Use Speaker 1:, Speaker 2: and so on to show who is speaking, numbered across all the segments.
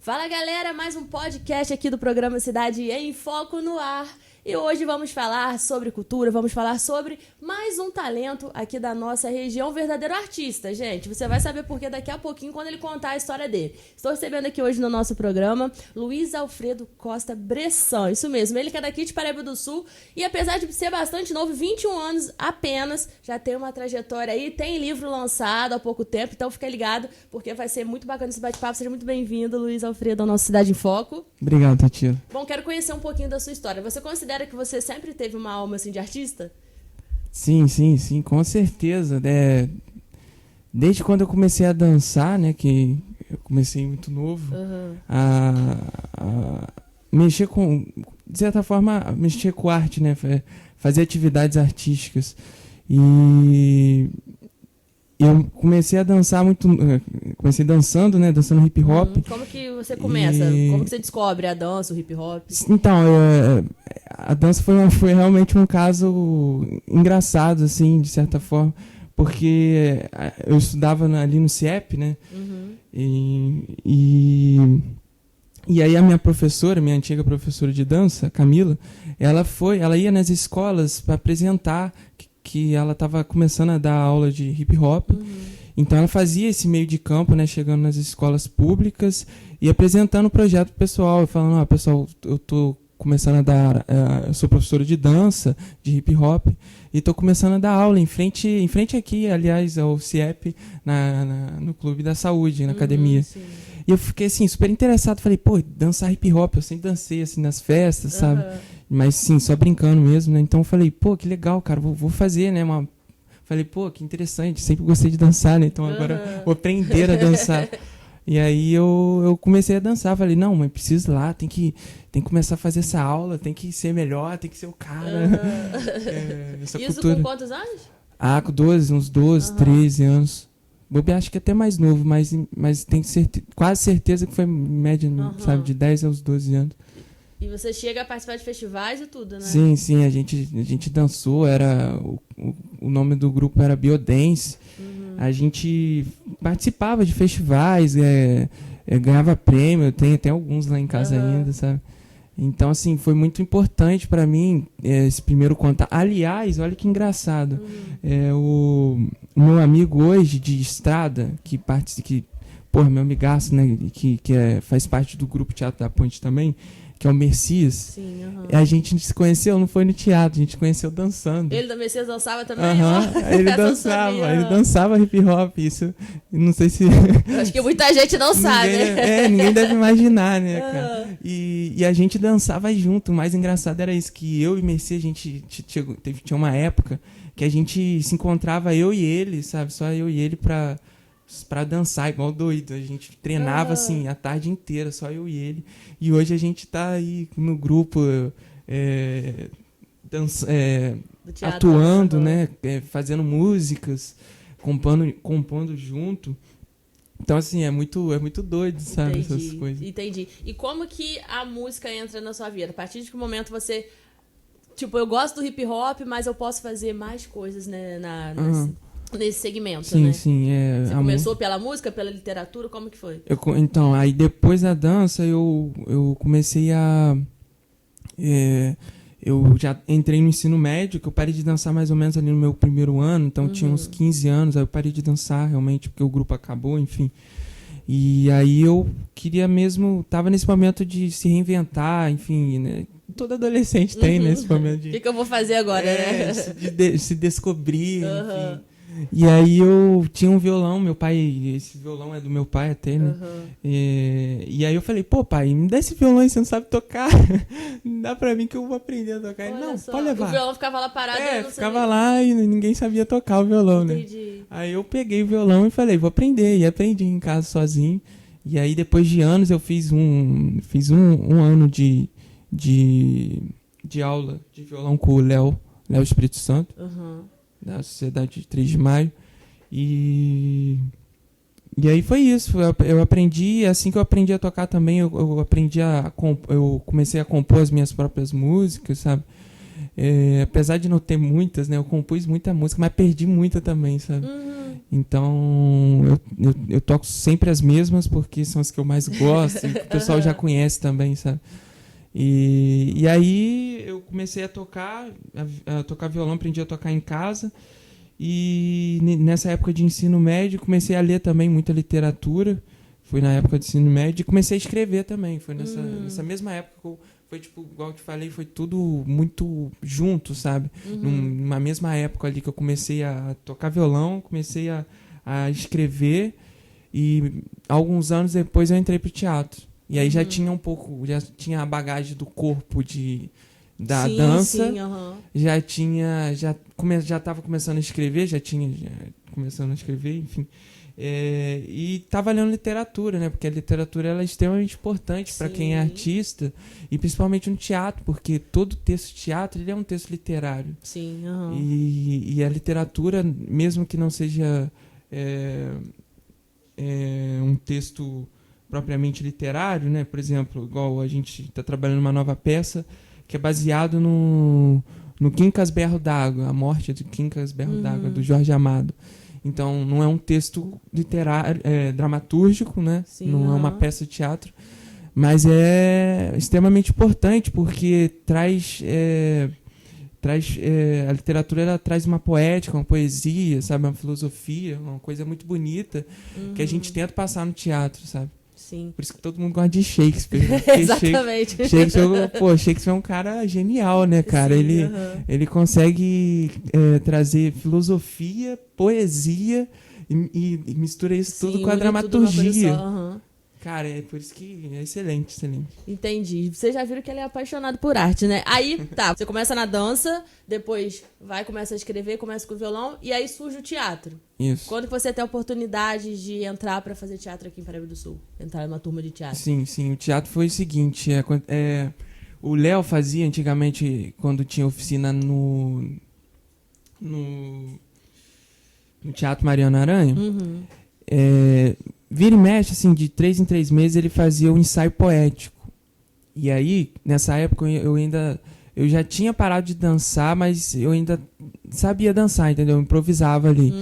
Speaker 1: Fala galera, mais um podcast aqui do programa Cidade em Foco no ar. E hoje vamos falar sobre cultura, vamos falar sobre mais um talento aqui da nossa região, um verdadeiro artista, gente. Você vai saber por que daqui a pouquinho quando ele contar a história dele. Estou recebendo aqui hoje no nosso programa Luiz Alfredo Costa Bressan, isso mesmo, ele que é daqui de Paraíba do Sul e apesar de ser bastante novo, 21 anos apenas, já tem uma trajetória aí, tem livro lançado há pouco tempo, então fica ligado porque vai ser muito bacana esse bate-papo. Seja muito bem-vindo, Luiz Alfredo, ao nosso Cidade em Foco.
Speaker 2: Obrigado, Tatia.
Speaker 1: Bom, quero conhecer um pouquinho da sua história. Você considera que você sempre teve uma alma assim de artista?
Speaker 2: Sim, com certeza. Desde quando eu comecei a dançar, né, que eu comecei muito novo, a mexer com, de certa forma, mexer com arte, né, fazer atividades artísticas. E eu comecei a dançar comecei dançando, né, dançando hip hop.
Speaker 1: Como que você começa? Como que você descobre a dança, o hip hop?
Speaker 2: Então, a dança foi realmente um caso engraçado, assim, de certa forma, porque eu estudava ali no CIEP, né, e aí a minha professora, minha antiga professora de dança, Camila, ela ia nas escolas para apresentar que ela estava começando a dar aula de hip hop. Então ela fazia esse meio de campo, né, chegando nas escolas públicas e apresentando o projeto pro pessoal, falando, pessoal, eu tô começando a dar, eu sou professora de dança, de hip hop, e tô começando a dar aula em frente aqui, aliás, ao CIEP, no Clube da Saúde, na academia.
Speaker 1: Sim.
Speaker 2: E eu fiquei, assim, super interessado, falei, dançar hip hop, eu sempre dancei, assim, nas festas, sabe? Mas, sim, só brincando mesmo, né? Então eu falei, que legal, cara, vou fazer, né, Falei, que interessante, sempre gostei de dançar, né? Então agora vou aprender a dançar. E aí eu comecei a dançar, falei, não, mas preciso ir lá, tem que começar a fazer essa aula, tem que ser melhor, tem que ser o cara.
Speaker 1: Isso
Speaker 2: cultura.
Speaker 1: Com quantos anos?
Speaker 2: Com uns 12, 13 anos. Eu acho que até mais novo, mas tenho quase certeza que foi média, sabe, de 10 aos 12 anos.
Speaker 1: E você chega a participar de festivais e tudo, né?
Speaker 2: Sim, a gente dançou, o nome do grupo era Biodance. A gente participava de festivais, ganhava prêmio, tem até alguns lá em casa ainda, sabe? Então, assim, foi muito importante pra mim esse primeiro contato. Aliás, olha que engraçado. O meu amigo hoje de estrada, meu amigaço, né, que faz parte do grupo Teatro da Ponte também, que é o Messias.
Speaker 1: Sim,
Speaker 2: A gente se conheceu, não foi no teatro, a gente se conheceu dançando.
Speaker 1: Ele da Messias dançava também?
Speaker 2: Ele dançava hip hop, isso, não sei se...
Speaker 1: Eu acho que muita gente não sabe, né?
Speaker 2: Ninguém deve imaginar, né, cara? E a gente dançava junto, o mais engraçado era isso, que eu e Messias, a gente tinha uma época que a gente se encontrava, eu e ele, sabe, só eu e ele pra dançar igual doido. A gente treinava assim a tarde inteira, só eu e ele. E hoje a gente tá aí no grupo atuando, né? Fazendo músicas, compondo junto. Então, assim, é muito doido, sabe? Essas coisas.
Speaker 1: Entendi. E como que a música entra na sua vida? A partir de que momento você... Tipo, eu gosto do hip hop, mas eu posso fazer mais coisas, né, nesse segmento, né?
Speaker 2: Sim.
Speaker 1: Você começou pela música, pela literatura, como que foi?
Speaker 2: Então, aí depois da dança eu comecei a... eu já entrei no ensino médio, que eu parei de dançar mais ou menos ali no meu primeiro ano, então tinha uns 15 anos, aí eu parei de dançar realmente, porque o grupo acabou, enfim. E aí eu queria mesmo... Tava nesse momento de se reinventar, enfim, né? Todo adolescente tem nesse momento de...
Speaker 1: O que eu vou fazer agora, né?
Speaker 2: De se descobrir, enfim. E aí eu tinha um violão, meu pai, esse violão é do meu pai até, né? E aí eu falei, pai, me dá esse violão aí, você não sabe tocar. Dá pra mim que eu vou aprender a tocar. Ele, não, pode levar.
Speaker 1: O violão ficava lá parado e eu não
Speaker 2: ficava
Speaker 1: sabia.
Speaker 2: lá e ninguém sabia tocar o violão,
Speaker 1: Entendi.
Speaker 2: Né? Aí eu peguei o violão e falei, vou aprender. E aprendi em casa sozinho. E aí depois de anos eu fiz um ano de aula de violão com o Léo Espírito Santo. Da Sociedade de 3 de Maio. E aí foi isso. Eu aprendi, assim que eu aprendi a tocar também, eu comecei a compor as minhas próprias músicas, sabe? apesar de não ter muitas, né? Eu compus muita música, mas perdi muita também, sabe? Então, eu toco sempre as mesmas, porque são as que eu mais gosto, e o pessoal já conhece também, sabe? E aí eu comecei a tocar violão, aprendi a tocar em casa, e nessa época de ensino médio comecei a ler também muita literatura. Foi na época de ensino médio e comecei a escrever também. Foi nessa mesma época que foi tipo, igual eu te falei, foi tudo muito junto, sabe? Numa mesma época ali que eu comecei a tocar violão, comecei a escrever, e alguns anos depois eu entrei pro teatro. E aí já tinha já tinha a bagagem do corpo da dança.
Speaker 1: Sim,
Speaker 2: Já estava começando a escrever, começando a escrever, enfim. E estava lendo literatura, né? Porque a literatura ela é extremamente importante para quem é artista, e principalmente no teatro, porque todo texto de teatro ele é um texto literário.
Speaker 1: Sim,
Speaker 2: e a literatura, mesmo que não seja um texto propriamente literário, né? Por exemplo, igual a gente está trabalhando uma nova peça que é baseado no Quincas Berro d'Água, a morte de Quincas Berro d'Água, do Jorge Amado. Então, não é um texto literário, dramatúrgico, né?
Speaker 1: Sim,
Speaker 2: não é uma peça de teatro, mas é extremamente importante, porque a literatura ela traz uma poética, uma poesia, sabe? Uma filosofia, uma coisa muito bonita que a gente tenta passar no teatro, sabe?
Speaker 1: Sim.
Speaker 2: Por isso que todo mundo gosta de Shakespeare. Né?
Speaker 1: Exatamente.
Speaker 2: Shakespeare é um cara genial, né, cara?
Speaker 1: Sim,
Speaker 2: ele consegue trazer filosofia, poesia e mistura isso tudo com a dramaturgia. Cara, é por isso que é excelente.
Speaker 1: Entendi. Vocês já viram que ele é apaixonado por arte, né? Aí, tá, você começa na dança, depois começa a escrever, começa com o violão, e aí surge o teatro.
Speaker 2: Isso.
Speaker 1: Quando você tem a oportunidade de entrar pra fazer teatro aqui em Paraíba do Sul? Entrar numa turma de teatro?
Speaker 2: Sim. O teatro foi o seguinte, o Léo fazia antigamente, quando tinha oficina no Teatro Mariana Aranha, vira e mexe, assim, de 3 em 3 meses ele fazia um ensaio poético. E aí, nessa época, eu já tinha parado de dançar, mas eu ainda sabia dançar, entendeu? Eu improvisava ali.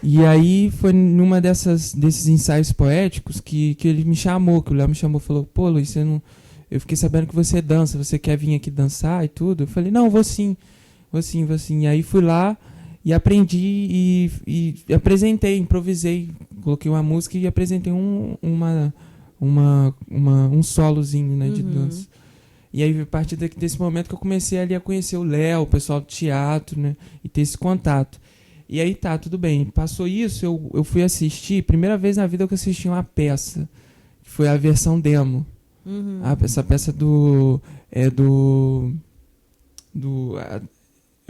Speaker 2: E aí foi numa desses ensaios poéticos que ele me chamou, que o Léo me chamou e falou: pô, Luiz, eu fiquei sabendo que você dança, você quer vir aqui dançar e tudo? Eu falei: não, vou sim. E aí fui lá e aprendi e apresentei, improvisei, coloquei uma música e apresentei um solozinho, né, de dança. E aí, a partir desse momento que eu comecei ali a conhecer o Léo, o pessoal do teatro, né, e ter esse contato. E aí tá, tudo bem. Passou isso, eu fui assistir, primeira vez na vida que eu assisti uma peça, que foi a versão demo. Essa peça é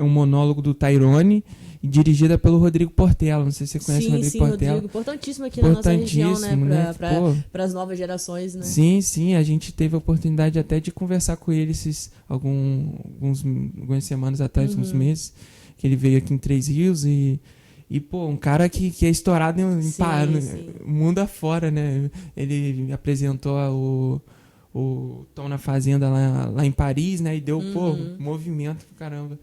Speaker 2: um monólogo do Tyrone, e dirigida pelo Rodrigo Portela. Não sei se você conhece o Rodrigo Portela.
Speaker 1: Rodrigo, importantíssimo na nossa região, né? Para as novas gerações, né?
Speaker 2: Sim, a gente teve a oportunidade até de conversar com ele algumas semanas atrás, uns meses, que ele veio aqui em Três Rios e pô, um cara que é estourado no mundo afora, né? Ele apresentou o Tom na Fazenda lá em Paris, né? E deu, movimento pro caramba.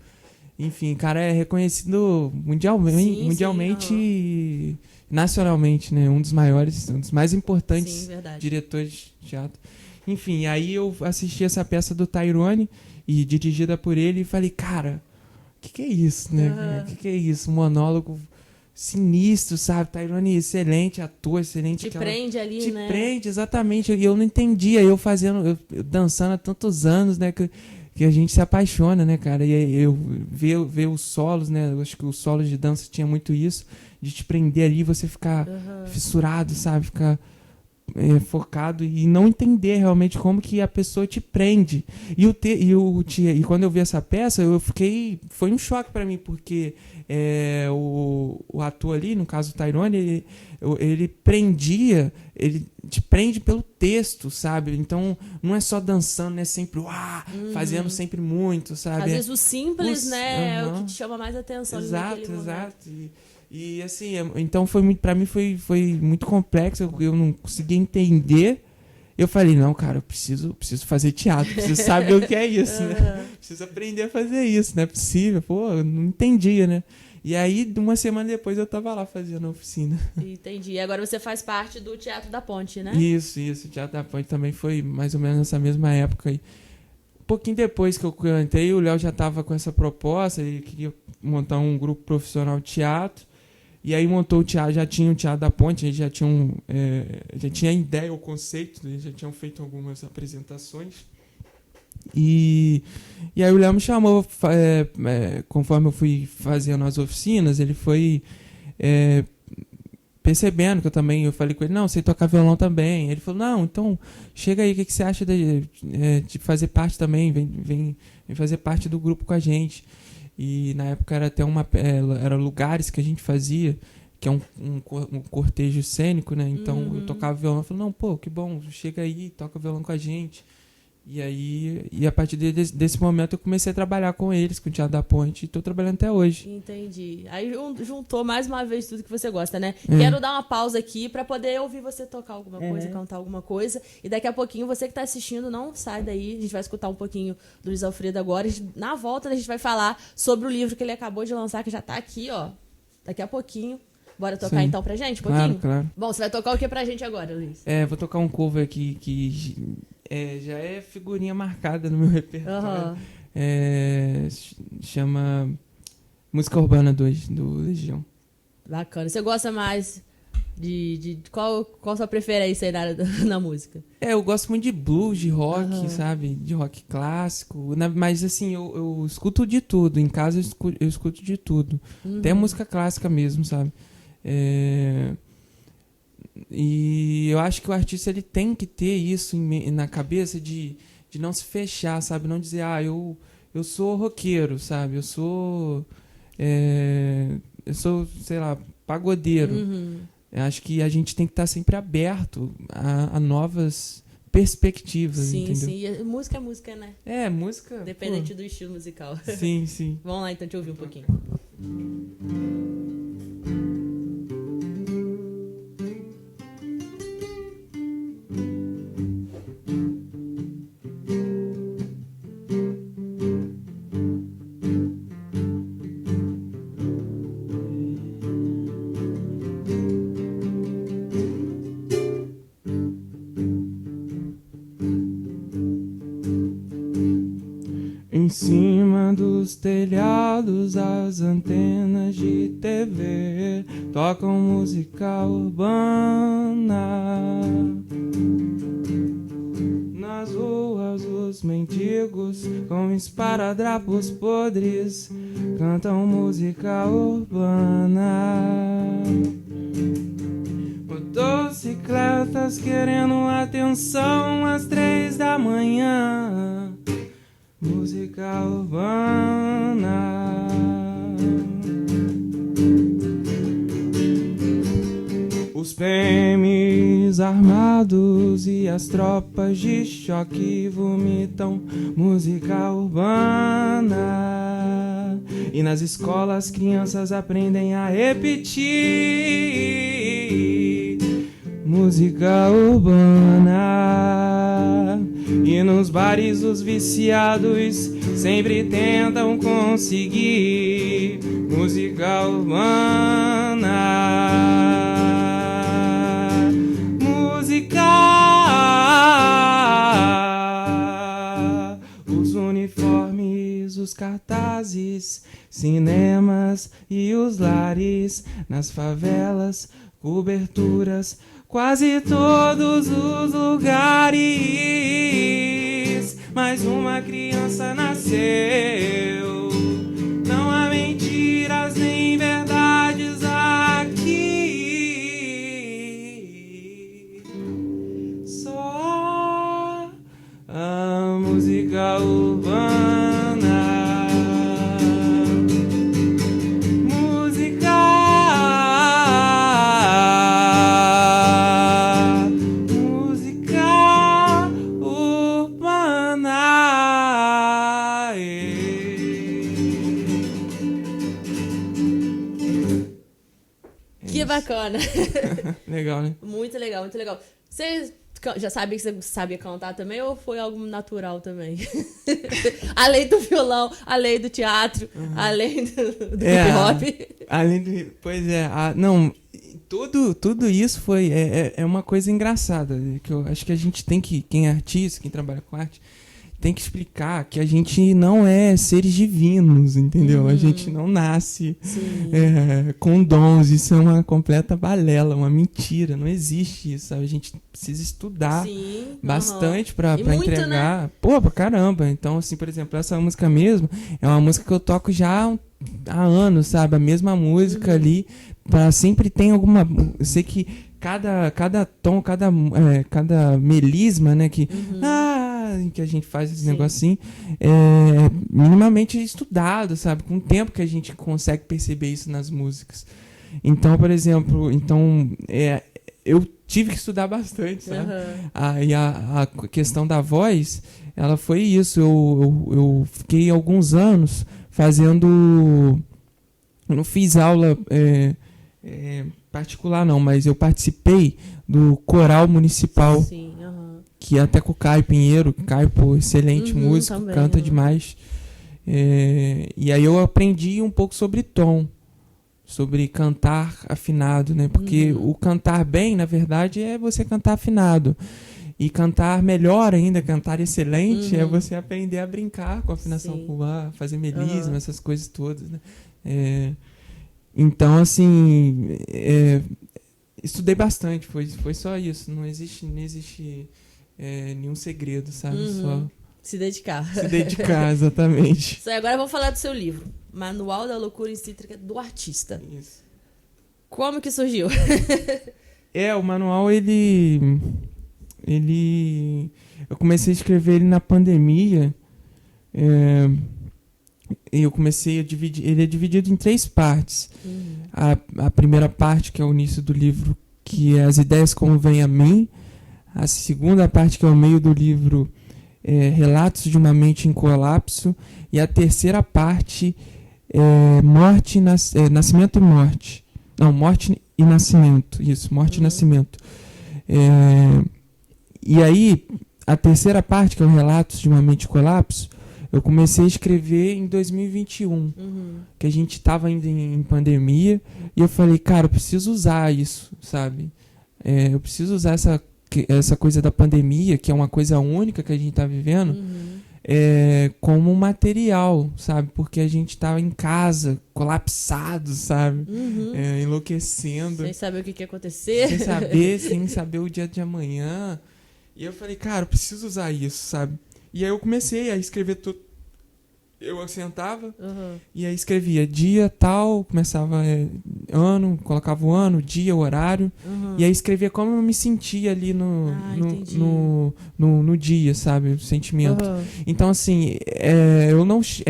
Speaker 2: Enfim, o cara é reconhecido mundialmente e nacionalmente, né? Um dos maiores, um dos mais importantes diretores de teatro. Enfim, aí eu assisti essa peça do Tyrone, e dirigida por ele, e falei: cara, o que é isso, né? O que é isso? Um monólogo sinistro, sabe? Tyrone excelente, ator excelente.
Speaker 1: Prende ali, né?
Speaker 2: Te prende, exatamente. E eu não entendia, eu dançando há tantos anos, né? Que a gente se apaixona, né, cara? E eu ver os solos, né? Eu acho que os solos de dança tinha muito isso, de te prender ali, você ficar fissurado, sabe? Ficar focado e não entender realmente como que a pessoa te prende. E quando eu vi essa peça, foi um choque pra mim, porque o ator ali, no caso o Tyrone, ele te prende pelo texto, sabe? Então não é só dançando, né? Sempre fazendo sempre muito, sabe?
Speaker 1: Às vezes o simples, né, é o que te chama mais atenção.
Speaker 2: Exato. E assim, então pra mim foi muito complexo, eu não conseguia entender, Eu falei, não, cara, eu preciso fazer teatro, preciso saber o que é isso, né? Preciso aprender a fazer isso, não é possível. Pô, eu não entendia, né? E aí, uma semana depois, eu tava lá fazendo a oficina.
Speaker 1: Entendi. E agora você faz parte do Teatro da Ponte, né?
Speaker 2: Isso. O Teatro da Ponte também foi mais ou menos nessa mesma época aí. Um pouquinho depois que eu entrei, o Léo já tava com essa proposta, ele queria montar um grupo profissional de teatro. E aí montou o teatro, já tinha o Teatro da Ponte, já tinha a ideia, o conceito, eles já tinham feito algumas apresentações. E aí o Léo me chamou, conforme eu fui fazendo as oficinas, ele foi percebendo que eu falei com ele, não, sei tocar violão também. Ele falou, não, então chega aí, o que você acha de fazer parte também, vem fazer parte do grupo com a gente. E na época era até era lugares que a gente fazia, que é um cortejo cênico, né? Então eu tocava violão, eu falei, não, pô, que bom, chega aí, toca violão com a gente. E a partir desse momento eu comecei a trabalhar com eles, com o Teatro da Ponte, e tô trabalhando até hoje.
Speaker 1: Entendi. Aí juntou mais uma vez tudo que você gosta, né? Quero dar uma pausa aqui pra poder ouvir você tocar alguma coisa, cantar alguma coisa. E daqui a pouquinho, você que tá assistindo, não sai daí. A gente vai escutar um pouquinho do Luiz Alfredo agora. Na volta, a gente vai falar sobre o livro que ele acabou de lançar, que já tá aqui, ó. Daqui a pouquinho. Bora tocar então pra gente, um pouquinho?
Speaker 2: Claro.
Speaker 1: Bom, você vai tocar o que pra gente agora, Luiz?
Speaker 2: Vou tocar um cover aqui que já é figurinha marcada no meu repertório. Chama Música Urbana 2, do Legião.
Speaker 1: Bacana. Você gosta mais de qual a sua preferência aí na música?
Speaker 2: Eu gosto muito de blues, de rock, sabe? De rock clássico. Mas assim, eu escuto de tudo. Em casa eu escuto de tudo. Até música clássica mesmo, sabe? E eu acho que o artista ele tem que ter isso na cabeça de não se fechar, sabe? Não dizer, eu sou roqueiro, sabe? Eu sou, sei lá, pagodeiro. Eu acho que a gente tem que estar sempre aberto a novas perspectivas, entendeu?
Speaker 1: Sim. E música é música, né?
Speaker 2: Música...
Speaker 1: Dependente do estilo musical.
Speaker 2: Sim.
Speaker 1: Vamos lá, então, te ouvir um pouquinho.
Speaker 2: Em cima dos telhados, as antenas de TV tocam música urbana. Nas ruas, os mendigos com esparadrapos podres cantam música urbana. Motocicletas querendo atenção às 3 da manhã. Música urbana. Os PMs armados e as tropas de choque vomitam música urbana. E nas escolas crianças aprendem a repetir música urbana. E nos bares os viciados sempre tentam conseguir música urbana. Música. Os uniformes, os cartazes, cinemas e os lares. Nas favelas, coberturas, quase todos os lugares. Mais uma criança nasceu. Não há mentiras nem verdades aqui. Só a música urbana.
Speaker 1: Que bacana.
Speaker 2: Legal, né?
Speaker 1: Muito legal, muito legal. Você já sabia que você sabia cantar também ou foi algo natural também? Além do violão, além do teatro, além do hip hop.
Speaker 2: Além do, pois é, não, tudo isso foi uma coisa engraçada, que eu acho que a gente tem que, quem é artista, quem trabalha com arte, tem que explicar que a gente não é seres divinos, entendeu? A gente não nasce com dons, isso é uma completa balela, uma mentira, não existe isso, sabe? A gente precisa estudar bastante pra entregar. Né? Pô, pra caramba. Então, assim, por exemplo, essa música mesmo é uma música que eu toco já há anos, sabe? A mesma música ali, sempre tem alguma... Eu sei que cada tom, cada melisma, né, que a gente faz esse negocinho, é minimamente estudado, sabe? Com o tempo que a gente consegue perceber isso nas músicas. Então, por exemplo, eu tive que estudar bastante, sabe? E a questão da voz, ela foi isso. Eu fiquei alguns anos fazendo... Eu não fiz aula... particular não, mas eu participei do coral municipal, que é até com o Caio Pinheiro. Caio, pô, excelente músico, também, canta demais. E aí eu aprendi um pouco sobre tom, sobre cantar afinado, né? Porque o cantar bem, na verdade, é você cantar afinado. E cantar melhor ainda, cantar excelente, é você aprender a brincar com a afinação com o ar, fazer melisma, essas coisas todas, né? Então, assim, estudei bastante, foi só isso. Não existe nenhum segredo, sabe? Só
Speaker 1: se dedicar.
Speaker 2: Se dedicar, exatamente.
Speaker 1: Isso aí, agora vamos falar do seu livro, Manual da Loucura Excêntrica do Artista.
Speaker 2: Isso.
Speaker 1: Como que surgiu?
Speaker 2: O manual, eu comecei a escrever ele na pandemia. Eu comecei a dividir... Ele é dividido em 3 partes. A primeira parte, que é o início do livro, que é as ideias como vêm a mim. A segunda parte, que é o meio do livro, Relatos de uma Mente em Colapso. E a terceira parte é Nascimento e Morte. Não, Morte e Nascimento. Isso, Morte e Nascimento. E aí, a terceira parte, que é o Relatos de uma Mente em Colapso, eu comecei a escrever em 2021, que a gente estava ainda em pandemia, e eu falei, cara, eu preciso usar isso, sabe? Eu preciso usar essa coisa da pandemia, que é uma coisa única que a gente está vivendo, como material, sabe? Porque a gente estava em casa, colapsado, sabe? Enlouquecendo.
Speaker 1: Sem saber o que ia acontecer.
Speaker 2: Sem saber o dia de amanhã. E eu falei, cara, eu preciso usar isso, sabe? E aí eu comecei a escrever tudo. Eu sentava e aí escrevia dia tal, começava ano, colocava o ano, dia, o horário. E aí escrevia como eu me sentia ali no dia, sabe? O sentimento. Então, assim, é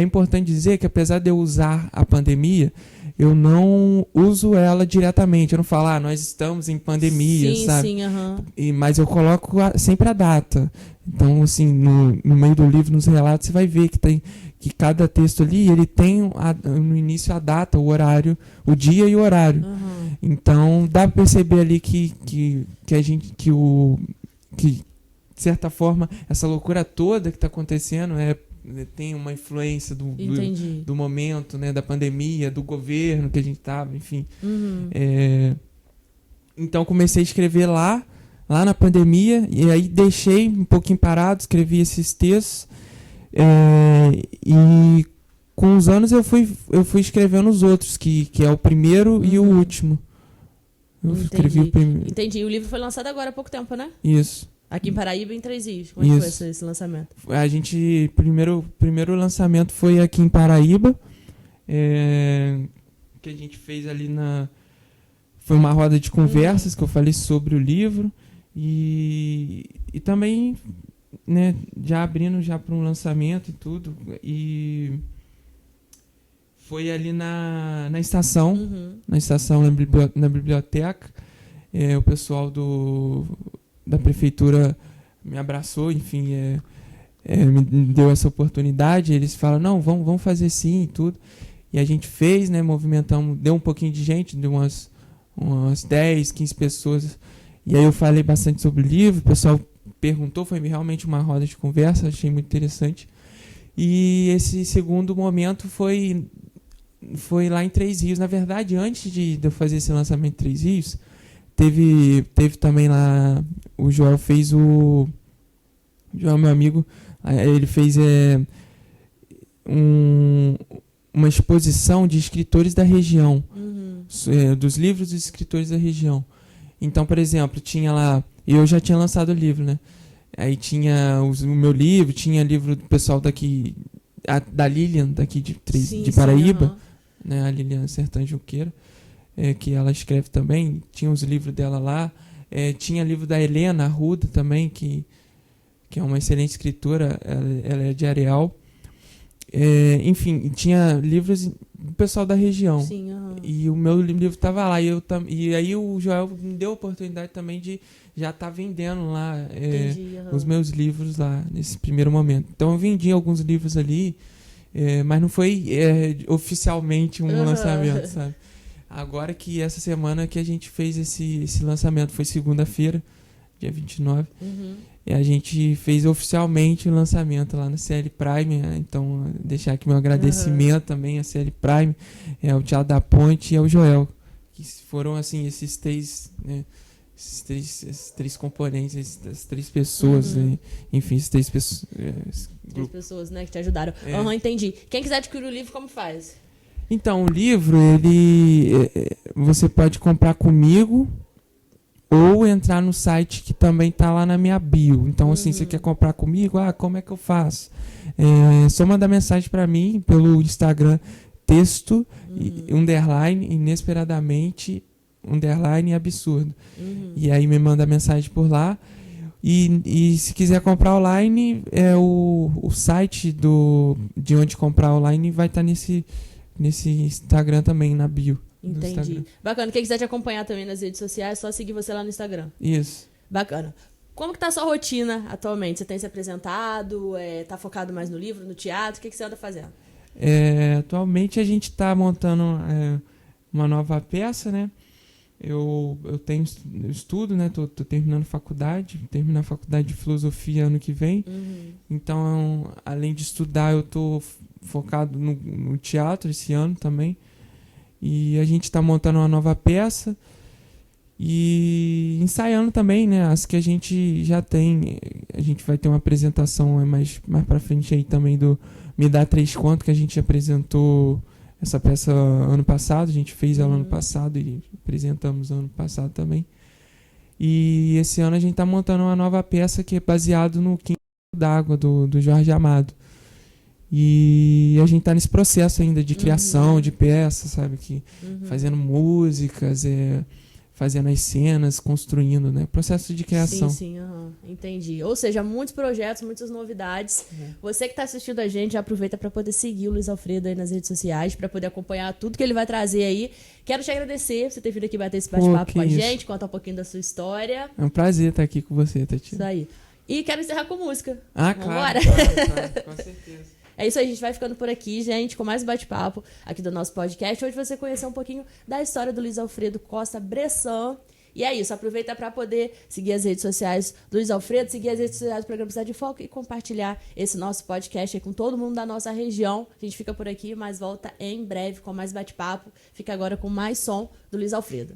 Speaker 2: importante dizer que apesar de eu usar a pandemia, eu não uso ela diretamente. Eu não falo, nós estamos em pandemia, sabe? Mas eu coloco sempre a data. Então, assim, no meio do livro, nos relatos, você vai ver que cada texto ali, ele tem no início a data, o horário, o dia e o horário. Então, dá pra perceber ali que de certa forma, essa loucura toda que tá acontecendo tem uma influência do momento, né, da pandemia, do governo que a gente tava, enfim. Então, comecei a escrever lá na pandemia, e aí deixei um pouquinho parado, escrevi esses textos, e com os anos eu fui escrevendo os outros, que é o primeiro e o último. Escrevi o primeiro.
Speaker 1: Entendi. O livro foi lançado agora há pouco tempo, né?
Speaker 2: Isso.
Speaker 1: Aqui em Paraíba, em 3 Rios. Como é que foi esse lançamento?
Speaker 2: A gente, primeiro lançamento foi aqui em Paraíba, que a gente fez ali foi uma roda de conversas que eu falei sobre o livro, e também, né, já abrindo já para um lançamento e tudo, e foi ali na estação, na biblioteca, o pessoal da prefeitura me abraçou, enfim, me deu essa oportunidade. Eles falaram, não, vamos fazer sim e tudo. E a gente fez, né, movimentamos, deu um pouquinho de gente, deu umas 10, 15 pessoas. E aí eu falei bastante sobre o livro, o pessoal perguntou, foi realmente uma roda de conversa, achei muito interessante. E esse segundo momento foi lá em Três Rios. Na verdade, antes de eu fazer esse lançamento em Três Rios, teve também lá, o Joel fez o Joel, meu amigo, ele fez uma exposição de escritores da região, dos livros dos escritores da região. Então, por exemplo, tinha lá, eu já tinha lançado o livro, né? Aí tinha o meu livro, tinha livro do pessoal daqui, da Lilian, daqui de Paraíba, né? A Lilian Sertã Junqueira, que ela escreve também, tinha os livros dela lá. Tinha livro da Helena Arruda também, que é uma excelente escritora, ela é de Areal. Enfim, tinha livros do pessoal da região.
Speaker 1: Sim,
Speaker 2: e o meu livro estava lá. E aí o Joel me deu a oportunidade também de já estar vendendo lá os meus livros lá, nesse primeiro momento. Então eu vendi alguns livros ali, mas não foi oficialmente um lançamento, sabe? Agora que essa semana que a gente fez esse lançamento, foi segunda-feira, dia 29. E a gente fez oficialmente o lançamento lá na CL Prime, né? Então deixar aqui meu agradecimento também à CL Prime, ao Teatro da Ponte e ao Joel, que foram assim esses três, né? Esses três componentes, essas três pessoas, enfim, essas três pessoas.
Speaker 1: Três pessoas, né, que te ajudaram. Entendi. Quem quiser adquirir o livro, como faz?
Speaker 2: Então, o livro, você pode comprar comigo ou entrar no site que também está lá na minha bio. Então, assim, você quer comprar comigo? Como é que eu faço? Só mandar mensagem para mim pelo Instagram, texto, underline, inesperadamente, underline, absurdo. E aí me manda mensagem por lá. E se quiser comprar online, o site de onde comprar online vai estar nesse Instagram também, na bio.
Speaker 1: Entendi. Bacana. Quem quiser te acompanhar também nas redes sociais, é só seguir você lá no Instagram.
Speaker 2: Isso.
Speaker 1: Bacana. Como que tá a sua rotina atualmente? Você tem se apresentado? Tá focado mais no livro, no teatro? O que você anda fazendo?
Speaker 2: Atualmente a gente está montando uma nova peça, né? Eu estudo, né? Tô terminando terminar a faculdade de filosofia ano que vem. Então, além de estudar, eu tô focado no teatro esse ano também. E a gente está montando uma nova peça e ensaiando também, né? As que a gente já tem. A gente vai ter uma apresentação mais pra frente aí também do Me Dá Três Conto, que a gente apresentou essa peça ano passado. A gente fez ela ano passado e apresentamos ano passado também. E esse ano a gente está montando uma nova peça que é baseado no Quinto d'Água, do Jorge Amado. E a gente tá nesse processo ainda de criação de peças, sabe? Fazendo músicas, fazendo as cenas, construindo, né? Processo de criação.
Speaker 1: Sim, entendi. Ou seja, muitos projetos, muitas novidades. Você que tá assistindo a gente, já aproveita para poder seguir o Luiz Alfredo aí nas redes sociais, para poder acompanhar tudo que ele vai trazer aí. Quero te agradecer por você ter vindo aqui bater esse bate-papo com a gente, contar um pouquinho da sua história.
Speaker 2: É um prazer estar aqui com você, Tatiana.
Speaker 1: Isso aí. E quero encerrar com música.
Speaker 2: Claro, claro, com certeza.
Speaker 1: É isso aí, a gente vai ficando por aqui, gente, com mais bate-papo aqui do nosso podcast. Hoje você conheceu um pouquinho da história do Luiz Alfredo Costa Bressan. E é isso, aproveita para poder seguir as redes sociais do Luiz Alfredo, seguir as redes sociais do Programa Cidade de Foco e compartilhar esse nosso podcast aí com todo mundo da nossa região. A gente fica por aqui, mas volta em breve com mais bate-papo. Fica agora com mais som do Luiz Alfredo.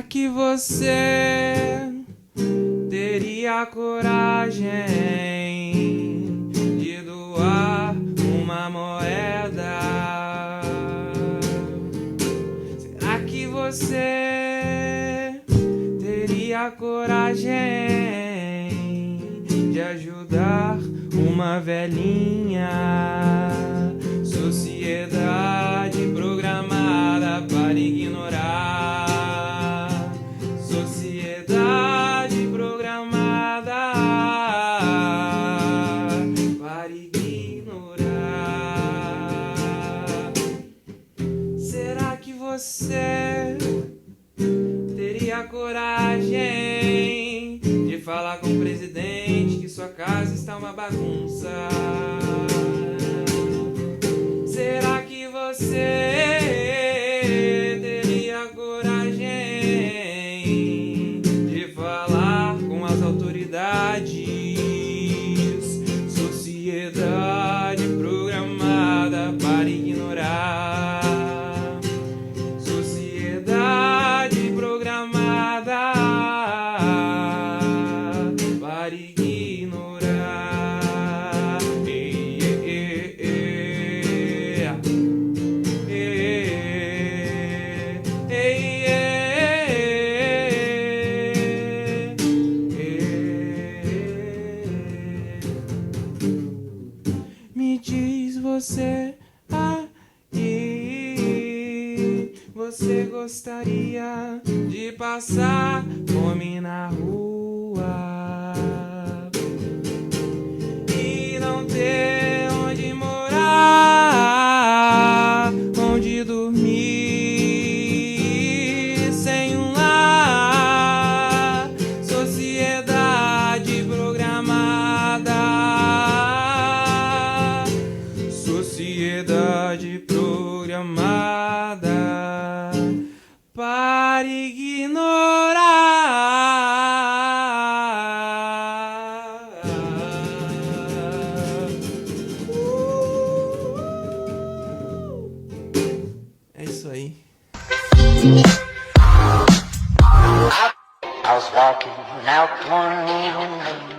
Speaker 2: Que você teria coragem de doar uma moeda? Será que você teria coragem de ajudar uma velhinha? Sociedade programada para ignorar. Você teria coragem falar com o presidente que sua casa está uma bagunça. Será que você teria coragem de falar com as autoridades? Sociedade programada para ignorar. Sociedade programada para ignorar. Me diz você aí, você gostaria de passar fome na rua e não ter onde morar, onde dormir, sem um lar? Sociedade programada. Sociedade programada para ignorar. É isso aí.
Speaker 3: I was walking out one